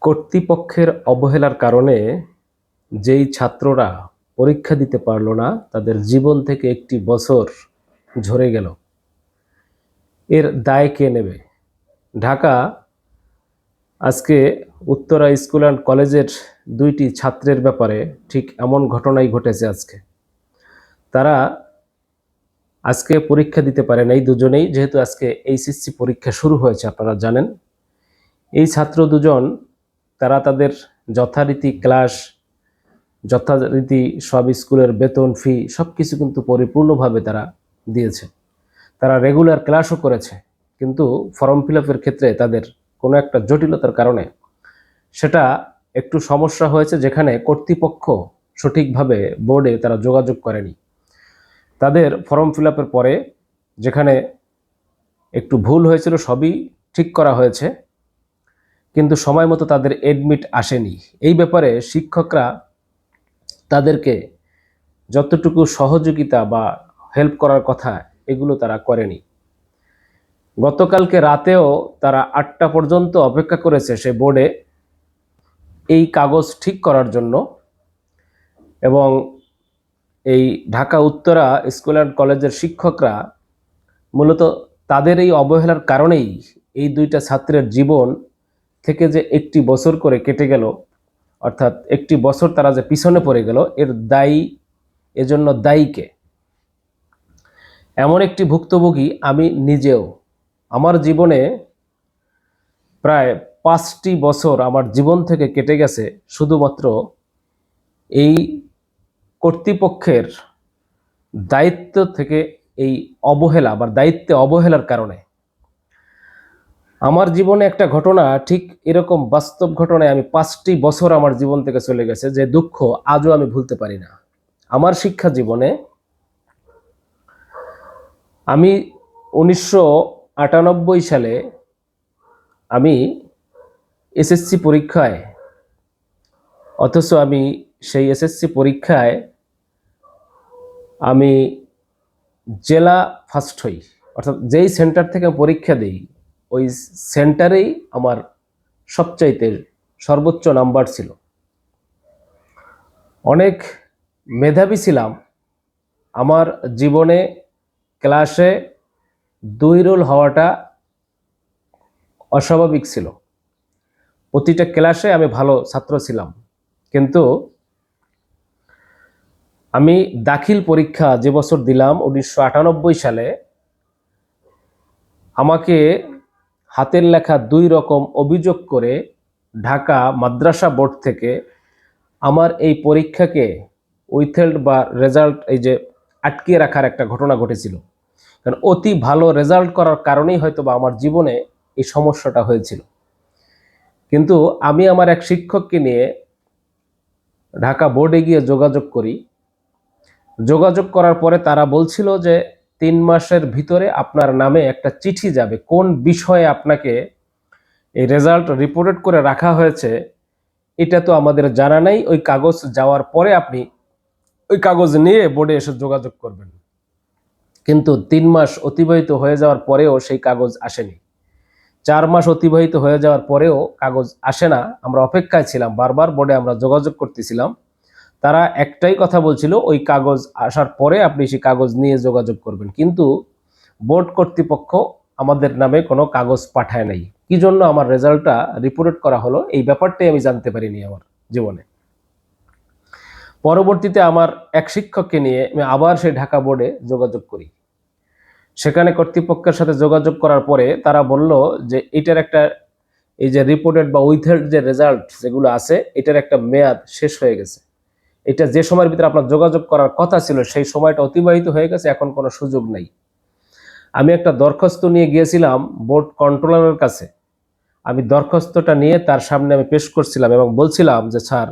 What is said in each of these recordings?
কর্তৃপক্ষের অবহেলার কারণে যেই ছাত্ররা পরীক্ষা দিতে পারল না, তাদের জীবন থেকে একটি বছর ঝরে গেল। এর দায় কে নেবে? ঢাকা আজকে উত্তরা স্কুল অ্যান্ড কলেজের দুইটি ছাত্রের ব্যাপারে ঠিক এমন ঘটনাই ঘটেছে আজকে। তারা আজকে পরীক্ষা দিতে পারে নাই দুজনেই, যেহেতু আজকে এইচএসসি পরীক্ষা শুরু হয়েছে আপনারা জানেন। এই ছাত্র দুজন তারা তাদের যথারীতি ক্লাস, যথারীতি সব স্কুলের বেতন ফি সব কিছু কিন্তু পরিপূর্ণভাবে তারা দিয়েছে। তারা রেগুলার ক্লাসও করেছে, কিন্তু ফর্ম ফিল আপের ক্ষেত্রে তাদের কোনো একটা জটিলতার কারণে সেটা একটু সমস্যা হয়েছে, যেখানে কর্তৃপক্ষ সঠিকভাবে বোর্ডে তারা যোগাযোগ করেনি। তাদের ফর্ম ফিল আপের পরে যেখানে একটু ভুল হয়েছিল সবই ঠিক করা হয়েছে, কিন্তু সময় মতো তাদের এডমিট আসেনি। এই ব্যাপারে শিক্ষকরা তাদেরকে যতটুকু সহযোগিতা বা হেল্প করার কথা এগুলো তারা করেনি। গতকালকে রাতেও তারা 8টা পর্যন্ত অপেক্ষা করেছে সে বোর্ডে এই কাগজ ঠিক করার জন্য, এবং এই ঢাকা উত্তরা স্কুল অ্যান্ড কলেজের শিক্ষকরা মূলত তাদের এই অবহেলার কারণেই এই দুইটা ছাত্রের জীবন থেকে যে একটি বছর করে কেটে গেল, অর্থাৎ একটি বছর তারা যে পিছনে পড়ে গেল, এজন্য দায়ীকে? এমন একটি ভুক্তভোগী আমি নিজেও। আমার জীবনে প্রায় 5টি বছর আমার জীবন থেকে কেটে গেছে শুধুমাত্র এই কর্তৃপক্ষের দায়িত্ব থেকে, এই অবহেলা বা দায়িত্বে অবহেলার কারণে। আমার জীবনে একটা ঘটনা ঠিক এরকম বাস্তব ঘটনায় আমি 5টি বছর আমার জীবন থেকে চলে গেছে, যে দুঃখ আজও আমি ভুলতে পারি না। আমার শিক্ষা জীবনে আমি 1998 সালে আমি এসএসসি পরীক্ষায়, অথচ আমি সেই এসএসসি পরীক্ষায় আমি জেলা ফার্স্ট হই, অর্থাৎ যেই সেন্টার থেকে পরীক্ষা দিই ওই সেন্টারেই আমার সবচাইতে সর্বোচ্চ নাম্বার ছিল। অনেক মেধাবী ছিলাম। আমার জীবনে ক্লাসে 2 রোল হওয়াটা অস্বাভাবিক ছিল। প্রতিটা ক্লাসে আমি ভালো ছাত্র ছিলাম, কিন্তু আমি দাখিল পরীক্ষা যে বছর দিলাম 1998 সালে, আমাকে হাতের লেখা 2 রকম অভিযোগ করে ঢাকা মাদ্রাসা বোর্ড থেকে আমার এই পরীক্ষাকে উইথহেল্ড বা রেজাল্ট, এই যে আটকিয়ে রাখার একটা ঘটনা ঘটেছিল। কারণ অতি ভালো রেজাল্ট করার কারণেই হয়তো বা আমার জীবনে এই সমস্যাটা হয়েছিল। কিন্তু আমি আমার এক শিক্ষককে নিয়ে ঢাকা বোর্ডে গিয়ে যোগাযোগ করি। যোগাযোগ করার পরে তারা বলছিল যে 3 মাসের ভিতরে আপনার নামে একটা চিঠি যাবে। কোন বিষয়ে আপনাকে এই রেজাল্ট রিপোর্টেড করে রাখা হয়েছে এটা তো আমাদের জানা নাই। ওই কাগজ যাওয়ার পরে আপনি ওই কাগজ নিয়ে বোর্ডে এসে যোগাযোগ করবেন। কিন্তু 3 মাস অতিবাহিত হয়ে যাওয়ার পরেও সেই কাগজ আসেনি। 4 মাস অতিবাহিত হয়ে যাওয়ার পরেও কাগজ আসে না। আমরা অপেক্ষায় ছিলাম, বারবার বোর্ডে আমরা যোগাযোগ করতেছিলাম। তারা একটাই কথা বলছিল, ওই কাগজ আসার পরে আপনি সেই কাগজ নিয়ে যোগাযোগ করবেন। কিন্তু বোর্ড কর্তৃপক্ষ আমাদের নামে কোনো কাগজ পাঠায় নাই। কি জন্য আমার রেজাল্টটা রিপোর্ট করা হলো এই ব্যাপারটাই আমি জানতে পারিনি আমার জীবনে। পরবর্তীতে আমার এক শিক্ষককে নিয়ে আমি আবার সেই ঢাকা বোর্ডে যোগাযোগ করি। সেখানে কর্তৃপক্ষের সাথে যোগাযোগ করার পরে তারা বলল যে এটার একটা, এই যে রিপোর্টেড বা উইথহেল্ড যে রেজাল্ট যেগুলো আছে, এটার একটা মেয়াদ শেষ হয়ে গেছে। এটা যে সময়ের ভিতরে আপনার যোগাযোগ করার কথা ছিল সেই সময়টা অতিবাহিত হয়ে গেছে, এখন কোনো সুযোগ নাই। আমি একটা দরখাস্ত নিয়ে গিয়েছিলাম বোর্ড কন্ট্রোলারের কাছে। আমি দরখাস্তটা নিয়ে তার সামনে আমি পেশ করছিলাম এবং বলছিলাম যে স্যার,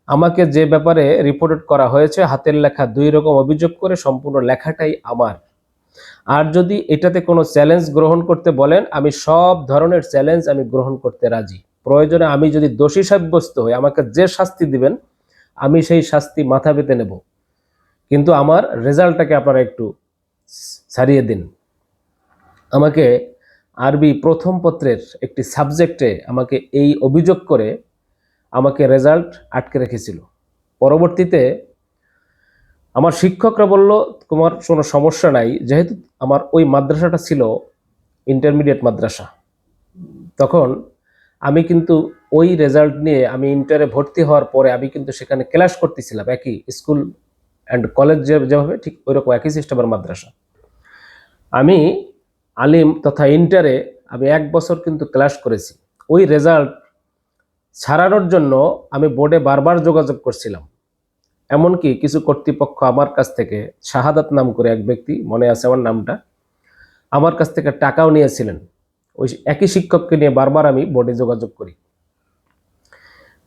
আমাকে যে ব্যাপারে রিপোর্টেড করা হয়েছে হাতের লেখা 2 রকম অভিযোগ করে সম্পূর্ণ লেখাটাই আমার। আর যদি এটাতে কোনো চ্যালেঞ্জ গ্রহণ করতে বলেন, আমি সব ধরনের চ্যালেঞ্জ আমি গ্রহণ করতে রাজি। প্রয়োজনে আমি যদি দোষী সাব্যস্ত হই, আমাকে যে শাস্তি দিবেন আমি সেই শাস্তি মাথা পেতে নেব, কিন্তু আমার রেজাল্টটাকে আপনারা একটু ছাড়িয়ে দিন। আমাকে আরবি প্রথম পত্রের একটি সাবজেক্টে আমাকে এই অভিযোগ করে আমাকে রেজাল্ট আটকে রেখেছিল। পরবর্তীতে আমার শিক্ষকরা বলল, তোমার কোনো সমস্যা নাই, যেহেতু আমার ওই মাদ্রাসাটা ছিল ইন্টারমিডিয়েট মাদ্রাসা। তখন আমি কিন্তু ওই রেজাল্ট নিয়ে আমি ইন্টারে ভর্তি হওয়ার পরে আমি কিন্তু সেখানে ক্লাস করতেছিলাম, একই স্কুল অ্যান্ড কলেজ যেভাবে ঠিক ওইরকম একই সিস্টেমের মাদ্রাসা। আমি আলিম তথা ইন্টারে আমি 1 বছর কিন্তু ক্লাস করেছি। ওই রেজাল্ট ছাড়ানোর জন্য আমি বোর্ডে বারবার যোগাযোগ করছিলাম। এমনকি কিছু কর্তৃপক্ষ আমার কাছ থেকে, শাহাদাত নাম করে এক ব্যক্তি, মনে আছে আমার নামটা, আমার কাছ থেকে টাকাও নিয়েছিলেন। ওই একই শিক্ষককে নিয়ে বারবার আমি বোর্ডে যোগাযোগ করি।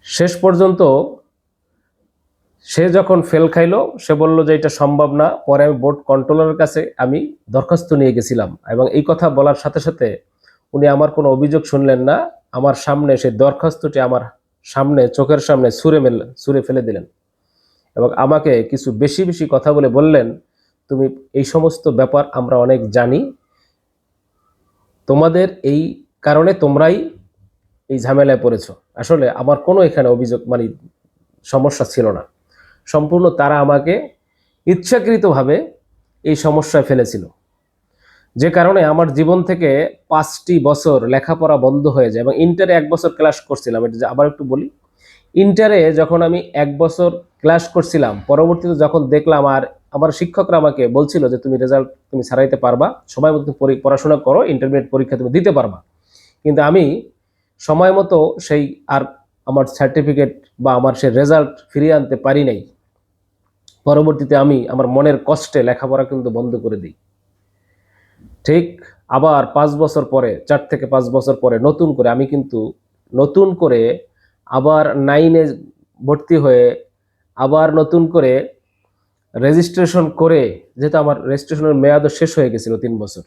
শেষ পর্যন্ত সে যখন ফেল খাইলো, সে বলল যে এটা সম্ভব না। পরে আমি বোর্ড কন্ট্রোলারের কাছে আমি দরখাস্ত নিয়ে গেছিলাম, এবং এই কথা বলার সাথে সাথে উনি আমার কোনো অভিযোগ শুনলেন না। আমার সামনে সেই দরখাস্তটি আমার সামনে, চোখের সামনে ছুঁড়ে ফেলে দিলেন, এবং আমাকে কিছু বেশি বেশি কথা বলে বললেন, তুমি এই সমস্ত ব্যাপার আমরা অনেক জানি, তোমাদের এই কারণে তোমরাই এই ঝামেলায় পড়েছ। আসলে আমার কোনো এখানে অভিযোগ সমস্যা ছিল না, সম্পূর্ণ তারা আমাকে ইচ্ছাকৃতভাবে এই সমস্যায় ফেলেছিল, যে কারণে আমার জীবন থেকে 5টি বছর লেখাপড়া বন্ধ হয়ে যায়। এবং ইন্টারে 1 বছর ক্লাস করছিলাম, এটা আবার একটু বলি। ইন্টারে যখন আমি 1 বছর ক্লাস করছিলাম, পরবর্তীতে যখন দেখলাম আর আমার শিক্ষকরা আমাকে বলছিল যে তুমি রেজাল্ট তুমি ছাড়াইতে পারবা, সময় মতো পড়াশোনা করো, ইন্টারমিডিয়েট পরীক্ষা তুমি দিতে পারবা, কিন্তু আমি সময় মতো সেই আর আমার সার্টিফিকেট বা আমার সেই রেজাল্ট ফিরিয়ে আনতে পারি নাই। পরবর্তীতে আমি আমার মনের কষ্টে লেখাপড়া কিন্তু বন্ধ করে দিই। ঠিক আবার 5 বছর পরে, 4 থেকে 5 বছর পরে নতুন করে আবার 9-এ ভর্তি হয়ে আবার নতুন করে রেজিস্ট্রেশন করে, যেহেতু আমার রেজিস্ট্রেশনের মেয়াদও শেষ হয়ে গেছিল 3 বছর,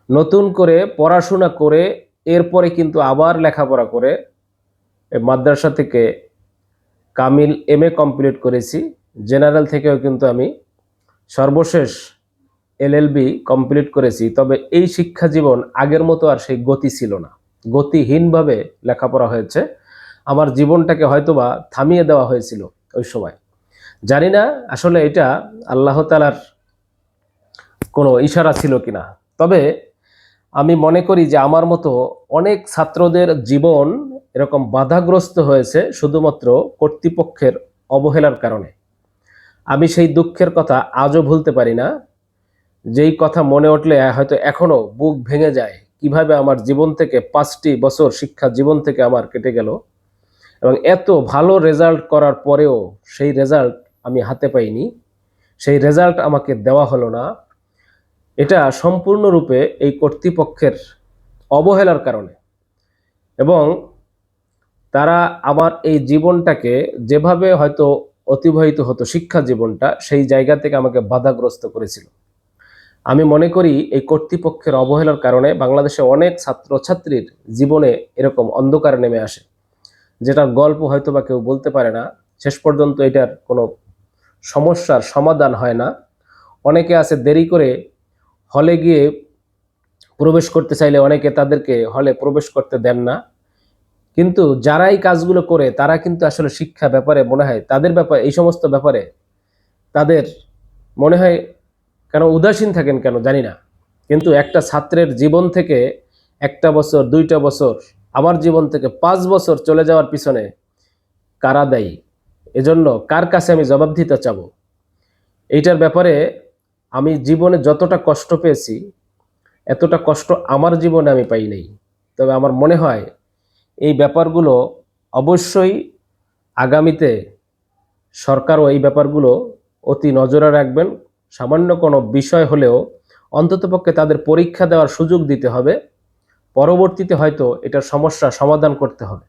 নতুন করে পড়াশোনা করে এরপরে কিন্তু আবার লেখাপড়া করে মাদ্রাসা থেকে কামিল MA কমপ্লিট করেছি। জেনারেল থেকেও কিন্তু আমি সর্বশেষ LLB কমপ্লিট করেছি। তবে এই শিক্ষা জীবন আগের মতো আর সেই গতি ছিল না, গতিহীনভাবে লেখাপড়া হয়েছে। আমার জীবনটাকে হয়তোবা থামিয়ে দেওয়া হয়েছিল ওই সময়। জানি না আসলে এটা আল্লাহ তাআলার কোনো ইশারা ছিল কিনা। তবে আমি মনে করি যে আমার মতো অনেক ছাত্রদের জীবন এরকম বাধাগ্রস্ত হয়েছে শুধুমাত্র কর্তৃপক্ষের অবহেলার কারণে। আমি সেই দুঃখের কথা আজও ভুলতে পারি না, যেই কথা মনে উঠলে হয়তো এখনো বুক ভেঙে যায়। কিভাবে আমার জীবন থেকে 5টি বছর শিক্ষা জীবন থেকে আমার কেটে গেল, এবং এত ভালো রেজাল্ট করার পরেও সেই রেজাল্ট আমি হাতে পাইনি, সেই রেজাল্ট আমাকে দেওয়া হলো না। এটা সম্পূর্ণরূপে এই কর্তৃপক্ষের অবহেলার কারণে। এবং তারা আমার এই জীবনটাকে যেভাবে হয়তো অতিবাহিত হতো, শিক্ষা জীবনটা, সেই জায়গা থেকে আমাকে বাধাগ্রস্ত করেছিল। আমি মনে করি এই কর্তৃপক্ষের অবহেলার কারণে বাংলাদেশে অনেক ছাত্রছাত্রীর জীবনে এরকম অন্ধকার নেমে আসে, যেটার গল্প হয়তো বা কেউ বলতে পারে না। শেষ পর্যন্ত এটার কোনো সমস্যার সমাধান হয় না। অনেকে আছে দেরি করে হলে গিয়ে প্রবেশ করতে চাইলে অনেকে তাদেরকে হলে প্রবেশ করতে দেন না। কিন্তু যারা এই কাজগুলো করে তারা কিন্তু আসলে শিক্ষা ব্যাপারে মনে হয় তাদের ব্যাপারে, এই সমস্ত ব্যাপারে তাদের মনে হয় কেন উদাসীন থাকেন কেন জানি না। কিন্তু একটা ছাত্রের জীবন থেকে 1টা বছর, 2টা বছর, আমার জীবন থেকে 5 বছর চলে যাওয়ার পিছনে কারা দায়ী? এজন্য কার কাছে আমি জবাবদিহিতা চাবো? এইটার ব্যাপারে আমি জীবনে যতটা কষ্ট পেয়েছি, এতটা কষ্ট আমার জীবনে আমি পাই নাই। তবে আমার মনে হয় এই ব্যাপারগুলো অবশ্যই আগামীতে সরকারও এই ব্যাপারগুলো অতি নজরে রাখবেন। সামান্য কোনো বিষয় হলেও অন্ততপক্ষে তাদের পরীক্ষা দেওয়ার সুযোগ দিতে হবে। পরবর্তীতে হয়তো এটার সমস্যা সমাধান করতে হবে।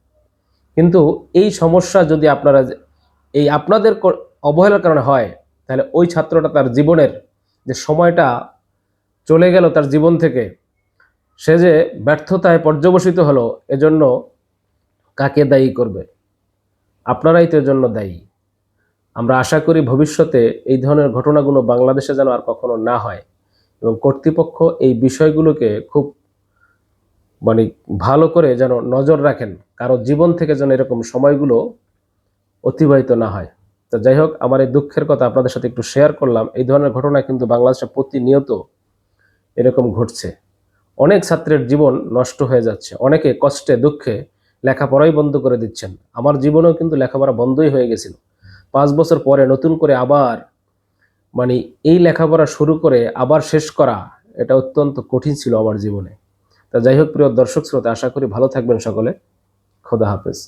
কিন্তু এই সমস্যা যদি আপনাদের অবহেলার কারণে হয়, তাহলে ওই ছাত্রটা তার জীবনের যে সময়টা চলে গেল তার জীবন থেকে, সে যে ব্যর্থতায় পর্যবসিত হলো, এজন্য কাকে দায়ী করবে? আপনারাই তো এজন্য দায়ী। আমরা আশা করি ভবিষ্যতে এই ধরনের ঘটনাগুলো বাংলাদেশে যেন আর কখনো না হয়, এবং কর্তৃপক্ষ এই বিষয়গুলোকে খুব মানে ভালো করে যেন নজর রাখেন, কারো জীবন থেকে যেন এরকম সময়গুলো অতিবাহিত না হয়। তো যাই হোক, আমার এই দুঃখের কথা আপনাদের সাথে একটু শেয়ার করলাম। এই ধরনের ঘটনা কিন্তু বাংলাদেশে প্রতিনিয়ত এরকম ঘটছে। অনেক ছাত্রের জীবন নষ্ট হয়ে যাচ্ছে, অনেকে কষ্টে দুঃখে লেখাপড়াই বন্ধ করে দিচ্ছেন। আমার জীবনেও কিন্তু লেখাপড়া বন্ধই হয়ে গেছিল। 5 বছর পরে নতুন করে আবার মানে এই লেখাপড়া শুরু করে আবার শেষ করা, এটা অত্যন্ত কঠিন ছিল আমার জীবনে। তা যাই হোক, প্রিয় দর্শক শ্রোতা, আশা করি ভালো থাকবেন সকলে। খোদা হাফেজ।